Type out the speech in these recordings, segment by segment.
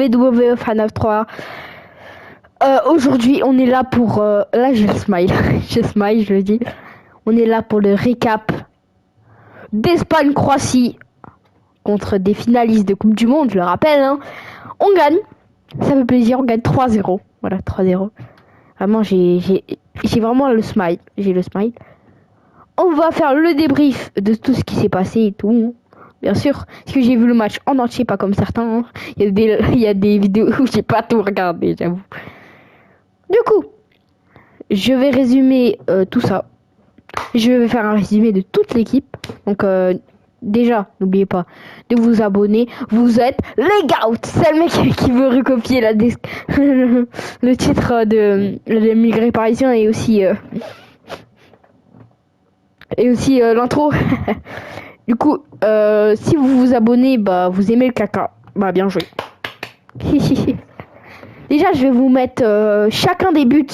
WWF à 9-3. Aujourd'hui, on est là pour... là, je smile. Je smile, je le dis. On est là pour le récap d'Espagne-Croatie contre des finalistes de Coupe du Monde, je le rappelle. Hein. On gagne. Ça fait plaisir, on gagne 3-0. Voilà, 3-0. Vraiment, j'ai vraiment le smile. J'ai le smile. On va faire le débrief de tout ce qui s'est passé et tout. Bien sûr, parce que j'ai vu le match en entier, pas comme certains. Hein. Il y a des vidéos où j'ai pas tout regardé, j'avoue. Du coup, je vais résumer tout ça. Je vais faire un résumé de toute l'équipe. Donc, déjà, n'oubliez pas de vous abonner. Vous êtes les Gouts. C'est le mec qui veut recopier le titre de l'émigré parisien et aussi l'intro. Du coup, si vous vous abonnez, bah vous aimez le caca. Bah bien joué. Déjà, je vais vous mettre chacun des buts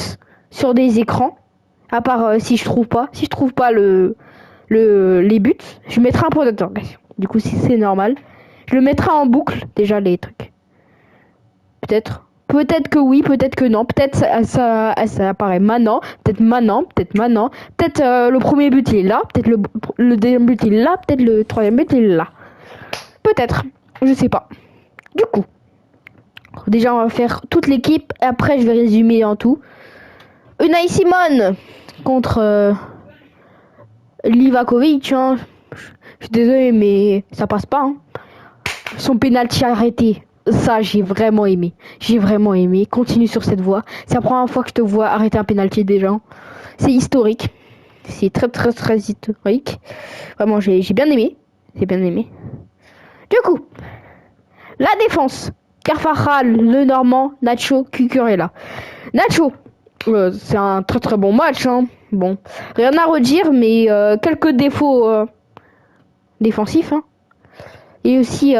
sur des écrans. À part si je trouve pas. Si je trouve pas les buts, je mettrai un point d'interrogation. Du coup, si c'est normal, je le mettrai en boucle, déjà, les trucs. Peut-être. Peut-être que oui, peut-être que non. Peut-être ça apparaît maintenant. Peut-être maintenant. Peut-être maintenant. Peut-être le premier but, il est là. Peut-être le deuxième but, il est là. Peut-être le troisième but, il est là. Peut-être. Je sais pas. Du coup, déjà, on va faire toute l'équipe. Et après, je vais résumer en tout. Unai Simon contre Livakovic. Hein. Je suis désolé, mais ça passe pas. Hein. Son penalty arrêté. Ça, j'ai vraiment aimé. J'ai vraiment aimé. Continue sur cette voie. C'est la première fois que je te vois arrêter un penalty déjà. C'est historique. C'est très, très, très historique. Vraiment, j'ai bien aimé. J'ai bien aimé. Du coup, la défense. Carvajal, Le Normand, Nacho, Cucurella. Nacho, c'est un très, très bon match. Hein. Bon, rien à redire, mais quelques défauts défensifs. Hein. Et aussi...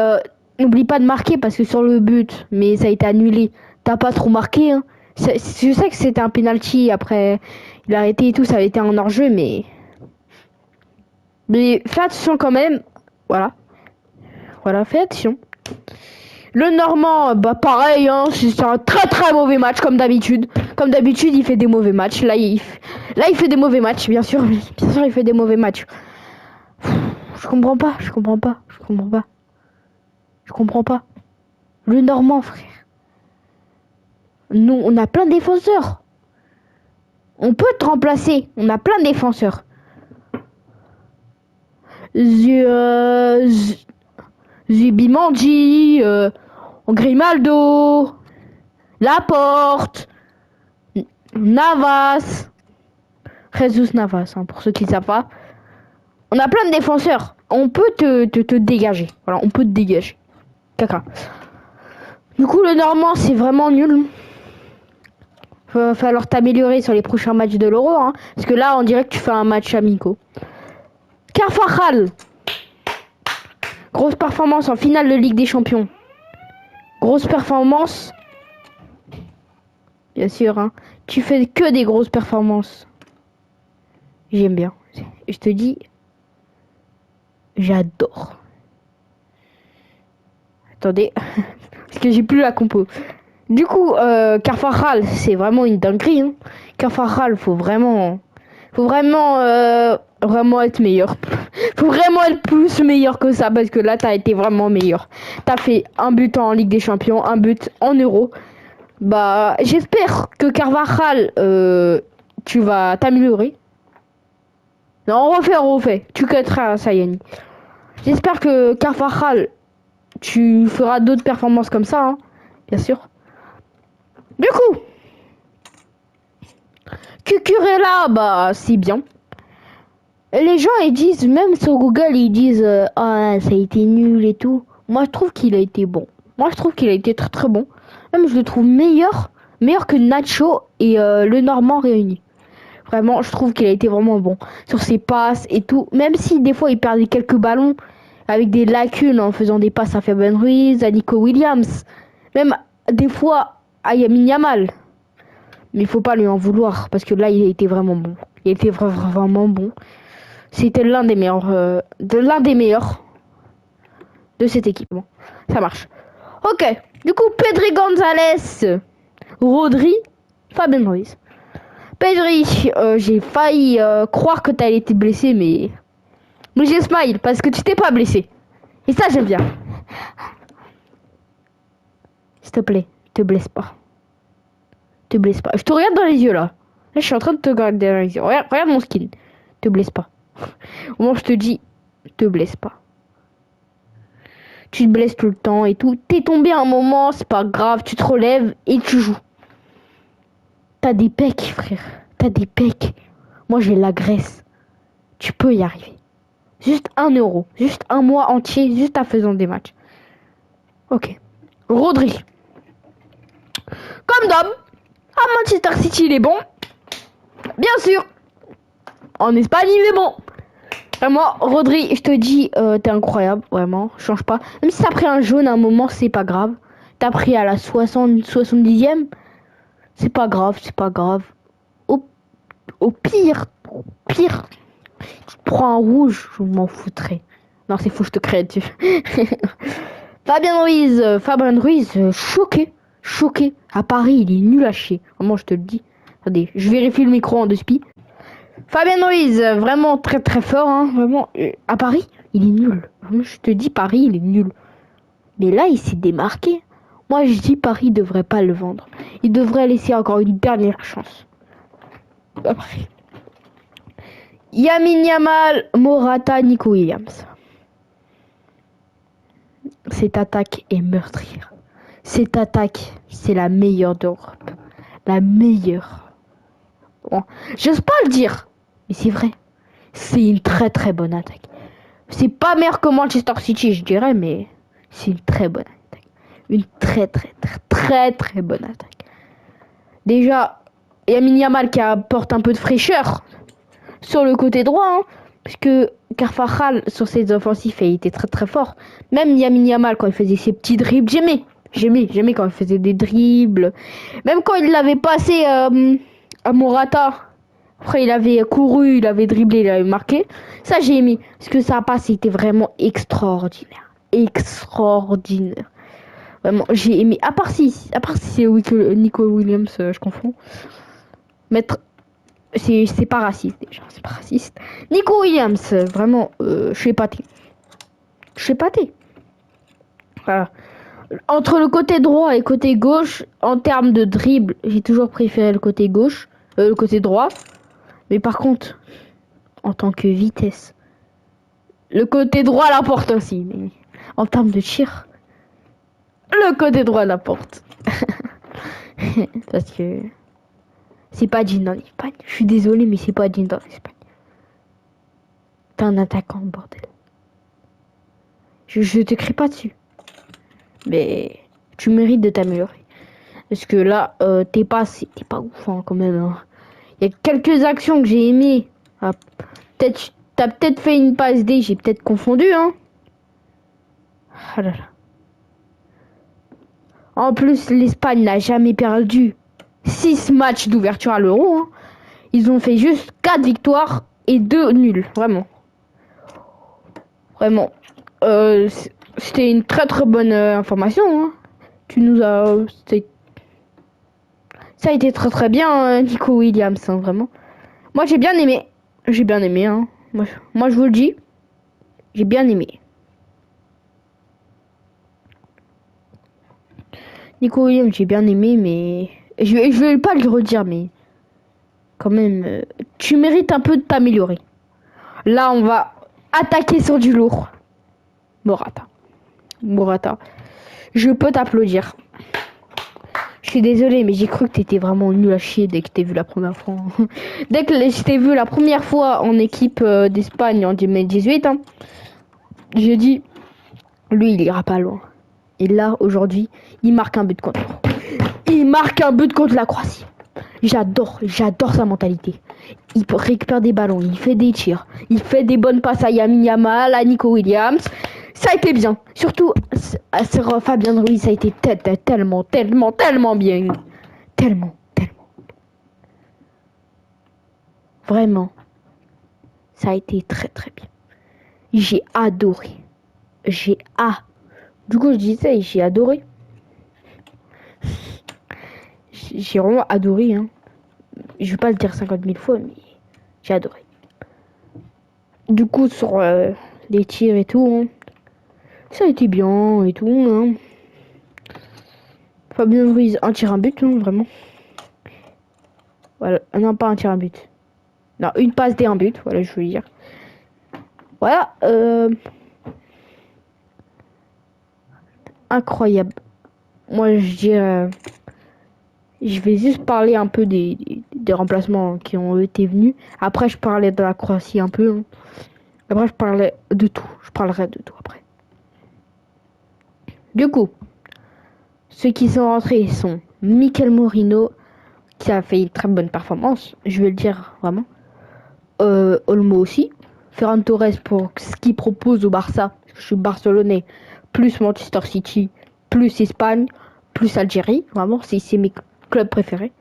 n'oublie pas de marquer parce que sur le but, mais ça a été annulé. T'as pas trop marqué. Hein. Je sais que c'était un penalty. Après, il a arrêté et tout. Ça a été un hors-jeu, mais fais attention quand même. Voilà, fais attention. Le Normand, bah pareil. Hein, c'est un très très mauvais match comme d'habitude. Comme d'habitude, il fait des mauvais matchs. Là, il fait des mauvais matchs, bien sûr. Bien sûr, il fait des mauvais matchs. Je comprends pas. Je comprends pas. Le Normand, frère. Nous, on a plein de défenseurs. On peut te remplacer. On a plein de défenseurs. Zubimendi, Grimaldo, Laporte, Navas, Jesus Navas, hein, pour ceux qui ne savent pas. On a plein de défenseurs. On peut te dégager. Voilà, on peut te dégager. Caca. Du coup, le Normand, c'est vraiment nul. Va falloir t'améliorer sur les prochains matchs de l'Euro. Hein, parce que là, on dirait que tu fais un match amico. Carvajal. Grosse performance en finale de Ligue des Champions. Grosse performance. Bien sûr. Hein, tu fais que des grosses performances. J'aime bien. Je te dis... J'adore. Attendez. Parce que j'ai plus la compo. Du coup, Carvajal, c'est vraiment une dinguerie. Hein. Carvajal, faut vraiment être meilleur. Faut vraiment être plus meilleur que ça parce que là, t'as été vraiment meilleur. T'as fait un but en Ligue des Champions, un but en Euro. Bah, j'espère que Carvajal, tu vas t'améliorer. Non, on refait. Tu cutteras Sayani. J'espère que Carvajal, tu feras d'autres performances comme ça, hein, bien sûr. Du coup, Cucurella, bah c'est bien. Les gens ils disent, même sur Google, ils disent ah ça a été nul et tout. Moi je trouve qu'il a été bon. Moi je trouve qu'il a été très très bon. Même je le trouve meilleur que Nacho et le Normand réunis. Vraiment, je trouve qu'il a été vraiment bon sur ses passes et tout. Même si des fois il perdait quelques ballons avec des lacunes en faisant des passes à Fabian Ruiz, à Nico Williams, même des fois à Lamine Yamal. Mais il faut pas lui en vouloir parce que là il a été vraiment bon. Il était vraiment bon. C'était l'un des meilleurs de cette équipe. Bon, ça marche. Ok. Du coup, Pedri Gonzalez, Rodri, Fabien Ruiz. Pedri, j'ai failli croire que t'allais été blessé, mais j'ai smile parce que tu t'es pas blessé. Et ça, j'aime bien. S'il te plaît, te blesse pas. Te blesse pas. Je te regarde dans les yeux là. Là, je suis en train de te regarder dans les yeux. Regarde mon skin. Te blesse pas. Au moins, je te dis, te blesse pas. Tu te blesses tout le temps et tout. T'es tombé un moment, c'est pas grave. Tu te relèves et tu joues. T'as des pecs, frère. T'as des pecs. Moi, j'ai la graisse. Tu peux y arriver. Juste 1 euro. Juste un mois entier, juste en faisant des matchs. Ok. Rodri. Comme d'hab. À Manchester City, il est bon. Bien sûr. En Espagne, il est bon. Moi, Rodri, je te dis, t'es incroyable, vraiment. Change pas. Même si t'as pris un jaune à un moment, c'est pas grave. T'as pris à la 70e. C'est pas grave, c'est pas grave. Au pire, tu prends un rouge, je m'en foutrais. Non, c'est fou, je te crée dessus. Fabien Ruiz, choqué. Choqué. À Paris, il est nul à chier. Vraiment, je te le dis. Attendez, je vérifie le micro en 2 spi. Fabien Ruiz, vraiment très très fort. Hein. Vraiment, à Paris, il est nul. Vraiment, je te dis, Paris, il est nul. Mais là, il s'est démarqué. Moi, je dis, Paris devrait pas le vendre. Il devrait laisser encore une dernière chance. Après. Lamine Yamal, Morata, Nico Williams. Cette attaque est meurtrière. Cette attaque, c'est la meilleure d'Europe. La meilleure. Bon, j'ose pas le dire, mais c'est vrai. C'est une très très bonne attaque. C'est pas meilleur que Manchester City, je dirais, mais c'est une très bonne attaque. Une très très très très très bonne attaque. Déjà, Lamine Yamal qui apporte un peu de fraîcheur sur le côté droit, hein, puisque Carvajal sur ses offensifs il était très très fort. Même Lamine Yamal quand il faisait ses petits dribbles, j'aimais quand il faisait des dribbles. Même quand il l'avait passé à Morata, après il avait couru, il avait dribblé, il avait marqué. Ça j'ai aimé, parce que ça passe, c'était vraiment extraordinaire. Extraordinaire. Vraiment, j'ai aimé. À part si c'est Nico Williams, je confonds. Mettre c'est pas raciste déjà, c'est pas raciste. Nico Williams, vraiment, je suis épaté. Je suis épaté. Voilà. Entre le côté droit et le côté gauche, en termes de dribble, j'ai toujours préféré le côté gauche, le côté droit. Mais par contre, en tant que vitesse, le côté droit l'apporte aussi. Mais en termes de tir, le côté droit l'apporte. Parce que c'est pas digne dans l'Espagne. Je suis désolé, mais c'est pas digne dans l'Espagne. T'es un attaquant, bordel. Je te crie pas dessus. Mais tu mérites de t'améliorer. Parce que là, t'es pas ouf hein, quand même. Hein. Il y a quelques actions que j'ai aimées. Ah, t'as peut-être fait une passe D, j'ai peut-être confondu. Hein. Ah là là. En plus, l'Espagne n'a jamais perdu 6 matchs d'ouverture à l'Euro. Hein. Ils ont fait juste 4 victoires et 2 nuls. Vraiment. Vraiment. C'était une très très bonne information. Hein. Tu nous as... Ça a été très très bien, Nico Williams, hein, vraiment. Moi j'ai bien aimé. J'ai bien aimé, hein. Moi je vous le dis. J'ai bien aimé. Nico Williams, j'ai bien aimé, mais... Je vais pas le redire, mais... Quand même, tu mérites un peu de t'améliorer. Là, on va attaquer sur du lourd. Morata. Je peux t'applaudir. Je suis désolée, mais j'ai cru que t'étais vraiment nul à chier dès que t'es vu la première fois. Dès que je t'ai vu la première fois en équipe d'Espagne en 2018, hein, j'ai dit, lui, il ira pas loin. Et là, aujourd'hui, il marque un but contre. Il marque un but contre la Croatie. J'adore sa mentalité. Il récupère des ballons, il fait des tirs, il fait des bonnes passes à Lamine Yamal, à Nico Williams. Ça a été bien. Surtout, sur Fabien Ruiz, ça a été tellement bien. Tellement. Vraiment. Ça a été très très bien. J'ai adoré. Du coup, je disais, j'ai adoré. j'ai vraiment adoré. Hein. Je vais pas le dire 50 000 fois, mais j'ai adoré. Du coup, sur les tirs et tout, hein, ça a été bien et tout. Hein. Fabien Ruiz, un tir, un but, hein, vraiment. Voilà, non, pas un tir, un but. Non, une passe et un but, voilà, je veux dire. Voilà, incroyable. Moi, je dirais... je vais juste parler un peu des remplacements qui ont été venus. Après, je parlais de la Croatie un peu. Hein. Après, je parlais de tout. Je parlerai de tout après. Du coup, ceux qui sont rentrés sont Mikel Morino, qui a fait une très bonne performance. Je vais le dire vraiment. Olmo aussi. Ferran Torres pour ce qu'il propose au Barça. Je suis barcelonais. Plus Manchester City. Plus Espagne. Plus Algérie. Vraiment, c'est mes clubs préférés.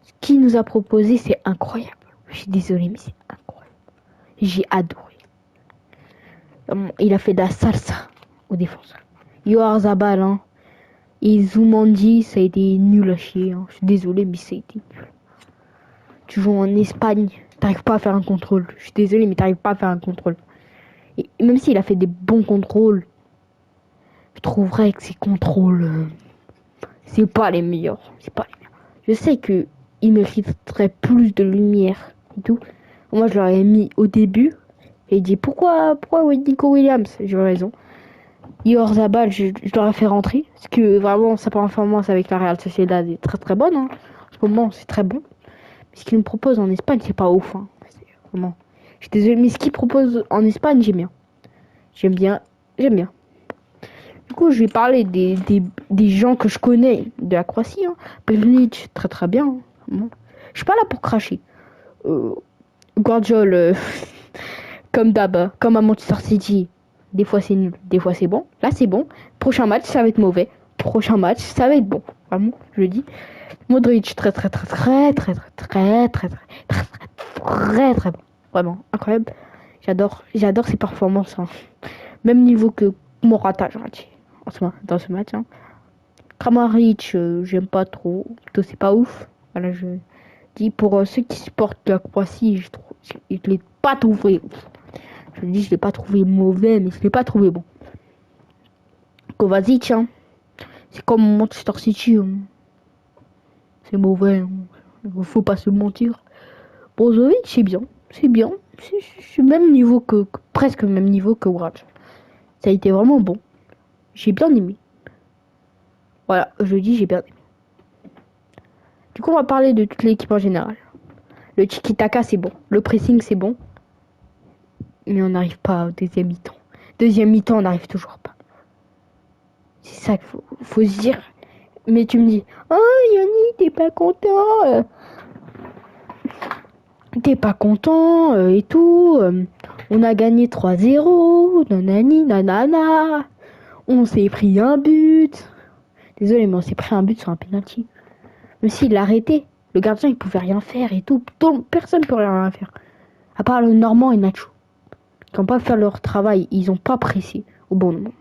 Ce qu'il nous a proposé, c'est incroyable. Je suis désolée, mais c'est incroyable. J'ai adoré. Il a fait de la salsa aux défenseurs. Yoar Zabal, hein. Et Zoumandi, ça a été nul à chier. Hein. Je suis désolée, mais ça a été nul. Tu joues en Espagne, t'arrives pas à faire un contrôle. Je suis désolée, mais t'arrives pas à faire un contrôle. Et même s'il a fait des bons contrôles, je trouverais que ses contrôles, c'est pas les meilleurs. C'est pas les meilleurs. Je sais que il mériterait plus de lumière et tout. Moi, je l'aurais mis au début. Et dit pourquoi Nico Williams? J'ai raison. Yoar Zabal, je l'aurais fait rentrer. Parce que vraiment, sa performance avec la Real Sociedad est très très bonne. Hein. En ce moment, c'est très bon. Mais ce qu'il me propose en Espagne, c'est pas ouf. Hein. Vraiment. Je suis désolée, mais ce qu'il propose en Espagne, j'aime bien. J'aime bien. J'aime bien. Du coup, je vais parler des gens que je connais de la Croatie. Hein. Pjanic, très très bien. Hein. Bon. Je suis pas là pour cracher. Guardiola, comme d'hab, comme à Manchester City. Des fois c'est nul, des fois c'est bon. Là c'est bon. Prochain match, ça va être mauvais. Prochain match, ça va être bon. Vraiment, je le dis. Modric, très très très très très très très très très très très bon. Vraiment, incroyable. J'adore ses performances. Hein. Même niveau que Morata, j'aurais dit. Dans ce match. Hein. Kramaric, j'aime pas trop. Plutôt, c'est pas ouf. Voilà, je dis pour ceux qui supportent la Croatie, je l'ai pas trouvé. Je dis, je l'ai pas trouvé mauvais, mais je l'ai pas trouvé bon. Kovacic, hein. C'est comme Manchester City. Hein. C'est mauvais. Hein. Faut pas se mentir. Brozovic, c'est bien. C'est bien. C'est même niveau presque le même niveau que Wrach. Ça a été vraiment bon. J'ai bien aimé. Voilà, je dis, j'ai bien aimé. Du coup, on va parler de toute l'équipe en général. Le tiki-taka, c'est bon. Le pressing, c'est bon. Mais on n'arrive pas au deuxième mi-temps. Deuxième mi-temps, on n'arrive toujours pas. C'est ça qu'il faut se dire. Mais tu me dis, oh Yannick, t'es pas content. T'es pas content et tout. On a gagné 3-0. Nanani, nanana. On s'est pris un but. Désolé, mais on s'est pris un but sur un penalty. Même s'il l'a arrêté, le gardien il pouvait rien faire et tout. Personne ne peut rien faire. À part le Normand et Nacho. Qui n'ont pas fait leur travail. Ils n'ont pas pressé au bon moment.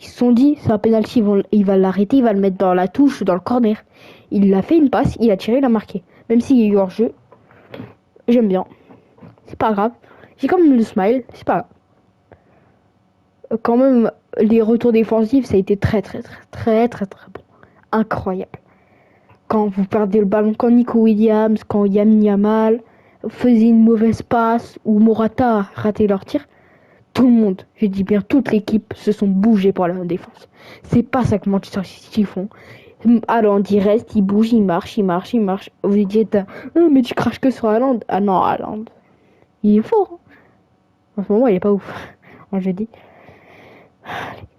Ils se sont dit, c'est un penalty, il va l'arrêter, il va le mettre dans la touche, dans le corner. Il a fait une passe, il a tiré, il a marqué. Même s'il y a eu hors-jeu, j'aime bien. C'est pas grave. J'ai quand même le smile, c'est pas grave. Quand même, les retours défensifs, ça a été très très très très très très bon. Incroyable. Quand vous perdez le ballon, quand Nico Williams, quand Yamin Yamal faisait une mauvaise passe ou Morata ratait leur tir, tout le monde, je dis bien toute l'équipe, se sont bougés pour la défense. C'est pas ça que Manchester City font. Alors, il reste, il bouge, il marche. Vous dites, oh, mais tu craches que sur Haaland. Ah non, Haaland, il est fort. Hein. En ce moment, il est pas ouf. Je dis.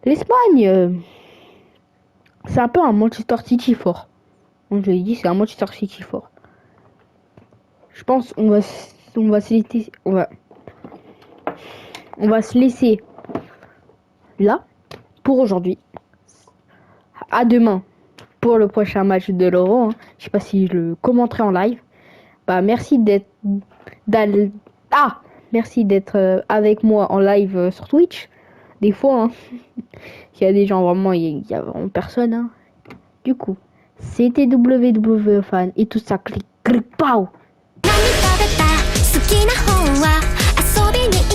L'Espagne, c'est un peu un Manchester City fort. Donc, je l'ai dit, c'est un Manchester City fort. Je pense on va se laisser là pour aujourd'hui. À demain pour le prochain match de l'Euro. Hein. Je sais pas si je le commenterai en live. Bah merci merci d'être avec moi en live sur Twitch. Des fois, hein. Il y a des gens vraiment, il y a vraiment personne. Hein. Du coup, C'était WWE fan et tout ça clic, clic, pow. 何食べた好きな本は遊びに